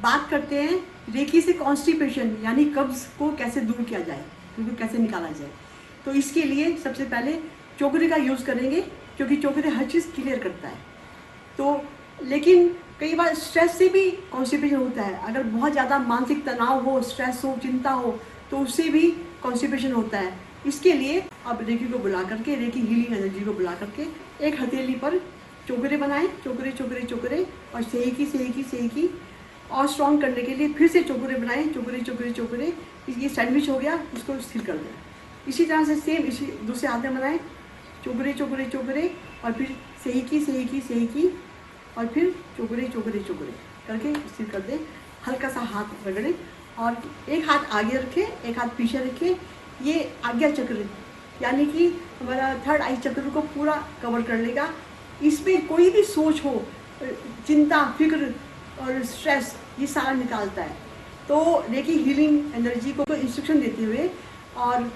बात करते हैं रेकी से कॉन्स्टिपेशन यानी कब्ज को कैसे दूर किया जाए, उनको कैसे निकाला जाए। तो इसके लिए सबसे पहले चोकरे का यूज़ करेंगे, क्योंकि चोकरे हर चीज़ क्लियर करता है। तो लेकिन कई बार स्ट्रेस से भी कॉन्स्टिपेशन होता है। अगर बहुत ज़्यादा मानसिक तनाव हो, स्ट्रेस हो, चिंता हो, तो उससे भी कॉन्स्टिपेशन होता है। इसके लिए अब रेकी को बुला करके, रेकी हीलिंग एनर्जी को बुला करके एक हथेली पर चोकरे बनाएं, चोकरे चोकरे चोकरे, और सेही की और स्ट्रॉन्ग करने के लिए फिर से चोकरे बनाएं, चोकरे चोकरे चोकरे। ये सैंडविच हो गया, इसको स्थिर कर दें। इसी तरह से सेम इसी दूसरे हाथ में बनाएं, चोकरे चोकरे चोकरे, और फिर सेही की, और फिर चोकरे चोकरे चोकरे करके स्थिर कर दें। हल्का सा हाथ रगड़ें और एक हाथ आगे रखें, एक हाथ पीछे रखें। ये आज्ञा चक्र यानी कि हमारा थर्ड आई चक्र को पूरा कवर कर लेगा। इसमें कोई भी सोच हो, चिंता, फिक्र और स्ट्रेस, ये सारा निकालता है। तो रेकी हीलिंग एनर्जी को इंस्ट्रक्शन देते हुए और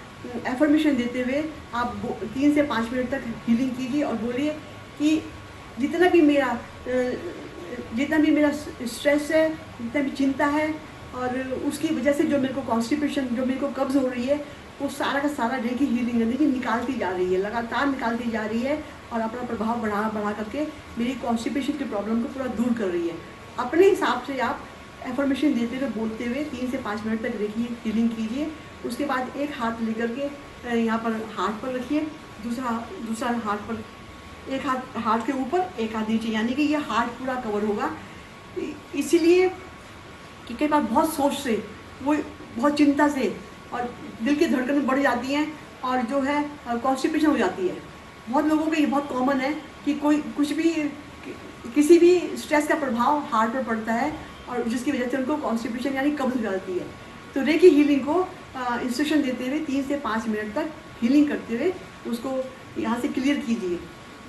एफर्मेशन देते हुए आप 3 से 5 मिनट तक हीलिंग कीजिए और बोलिए कि जितना भी मेरा स्ट्रेस है, जितना भी चिंता है, और उसकी वजह से जो मेरे को कॉन्स्टिपेशन, जो मेरे को कब्ज़ हो रही है, वो सारा का सारा रेकी हीलिंग एनर्जी निकालती जा रही है, लगातार निकालती जा रही है, और अपना प्रभाव बढ़ा करके मेरी कॉन्स्टिपेशन की प्रॉब्लम को पूरा दूर कर रही है। अपने हिसाब से आप एफर्मेशन देते हुए, बोलते हुए 3 से 5 मिनट तक रेकी हीलिंग कीजिए। उसके बाद एक हाथ लेकर के यहाँ पर हार्ट पर रखिए, दूसरा हाथ पर, एक हाथ हार्ट के ऊपर, एक हाथ नीचे, यानी कि ये हार्ट पूरा कवर होगा। इसीलिए कि कई बार बहुत सोच से, वो बहुत चिंता से, और दिल की धड़कनें बढ़ जाती हैं, और जो है कॉन्स्टिपेशन हो जाती है। बहुत लोगों को ये बहुत कॉमन है कि कोई कुछ भी, किसी भी स्ट्रेस का प्रभाव हार्ट पर पड़ता है, और जिसकी वजह से उनको कॉन्स्टिपेशन यानी कब्ज हो जाती है। तो रेकी हीलिंग को इंस्ट्रक्शन देते हुए 3 से 5 मिनट तक हीलिंग करते हुए उसको यहाँ से क्लियर कीजिए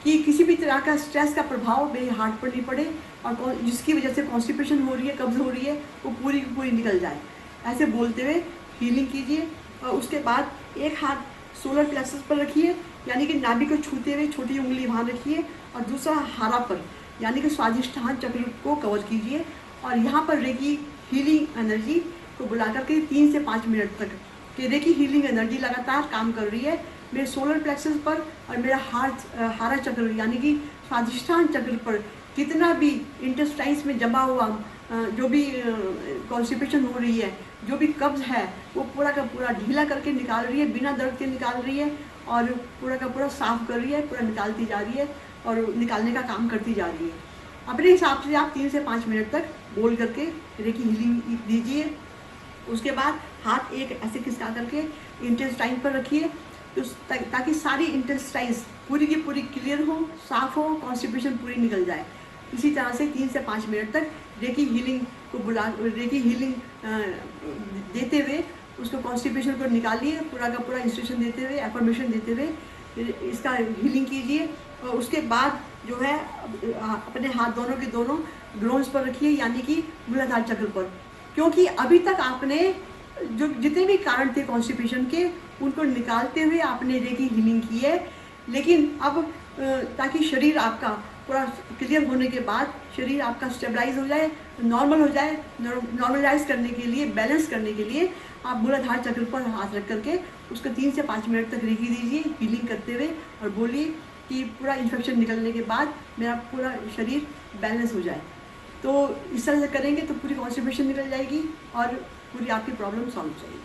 कि किसी भी तरह का स्ट्रेस का प्रभाव मेरे हार्ट पर नहीं पड़े, और जिसकी वजह से कॉन्स्टिपेशन हो रही है, कब्ज हो रही है, वो पूरी की पूरी निकल जाए। ऐसे बोलते हुए हीलिंग कीजिए। और उसके बाद एक हाथ सोलर प्लेक्सस पर रखिए, यानी कि नाभि को छूते हुए छोटी उंगली वहाँ रखिए, और दूसरा हारा पर, यानी कि स्वादिष्ठान चक्र को कवर कीजिए। और यहाँ पर रेकी हीलिंग एनर्जी को बुला करके 3 से 5 मिनट तक कि रेकी हीलिंग एनर्जी लगातार काम कर रही है मेरे सोलर प्लेक्सस पर, और मेरा हारा चक्र यानी कि स्वादिष्ठान चक्र पर जितना भी इंटेस्टाइन्स में जमा हुआ जो भी कॉन्स्टिपेशन हो रही है, जो भी कब्ज है, वो पूरा का पूरा ढीला करके निकाल रही है, बिना दर्द के निकाल रही है, और पूरा का पूरा साफ कर रही है, पूरा निकालती जा रही है, और निकालने का काम करती जा रही है। अपने हिसाब से आप 3 से 5 मिनट तक बोल करके रेकी हीलिंग दीजिए। उसके बाद हाथ एक ऐसे खिसका करके इंटेस्टाइन पर रखिए, तो ताकि सारी इंटेस्टाइन्स पूरी की पूरी क्लियर हो, साफ हो, कॉन्स्टिपेशन पूरी निकल जाए। इसी तरह से 3 से 5 मिनट तक रेकी हीलिंग देते हुए उसको कॉन्स्टिपेशन को निकालिए, पूरा का पूरा इंस्ट्रक्शन देते हुए, एफर्मेशन देते हुए इसका हीलिंग कीजिए। और उसके बाद जो है अपने हाथ दोनों के दोनों ग्लोन्स पर रखिए, यानी कि मूलाधार चक्र पर, क्योंकि अभी तक आपने जो जितने भी कारण थे कॉन्स्टिपेशन के, उनको निकालते हुए आपने रेकी हीलिंग की है। लेकिन अब ताकि शरीर आपका पूरा क्लियर होने के बाद शरीर आपका स्टेबलाइज हो जाए, नॉर्मल हो जाए, नॉर्मलाइज करने के लिए, बैलेंस करने के लिए आप मूलाधार चक्र पर हाथ रख करके उसको 3 से 5 मिनट तक रेकी दीजिए, हीलिंग करते हुए, और बोलिए कि पूरा इन्फेक्शन निकलने के बाद मेरा पूरा शरीर बैलेंस हो जाए। तो इस तरह से करेंगे तो पूरी कॉन्स्टिपेशन निकल जाएगी और पूरी आपकी प्रॉब्लम सॉल्व हो जाएगी।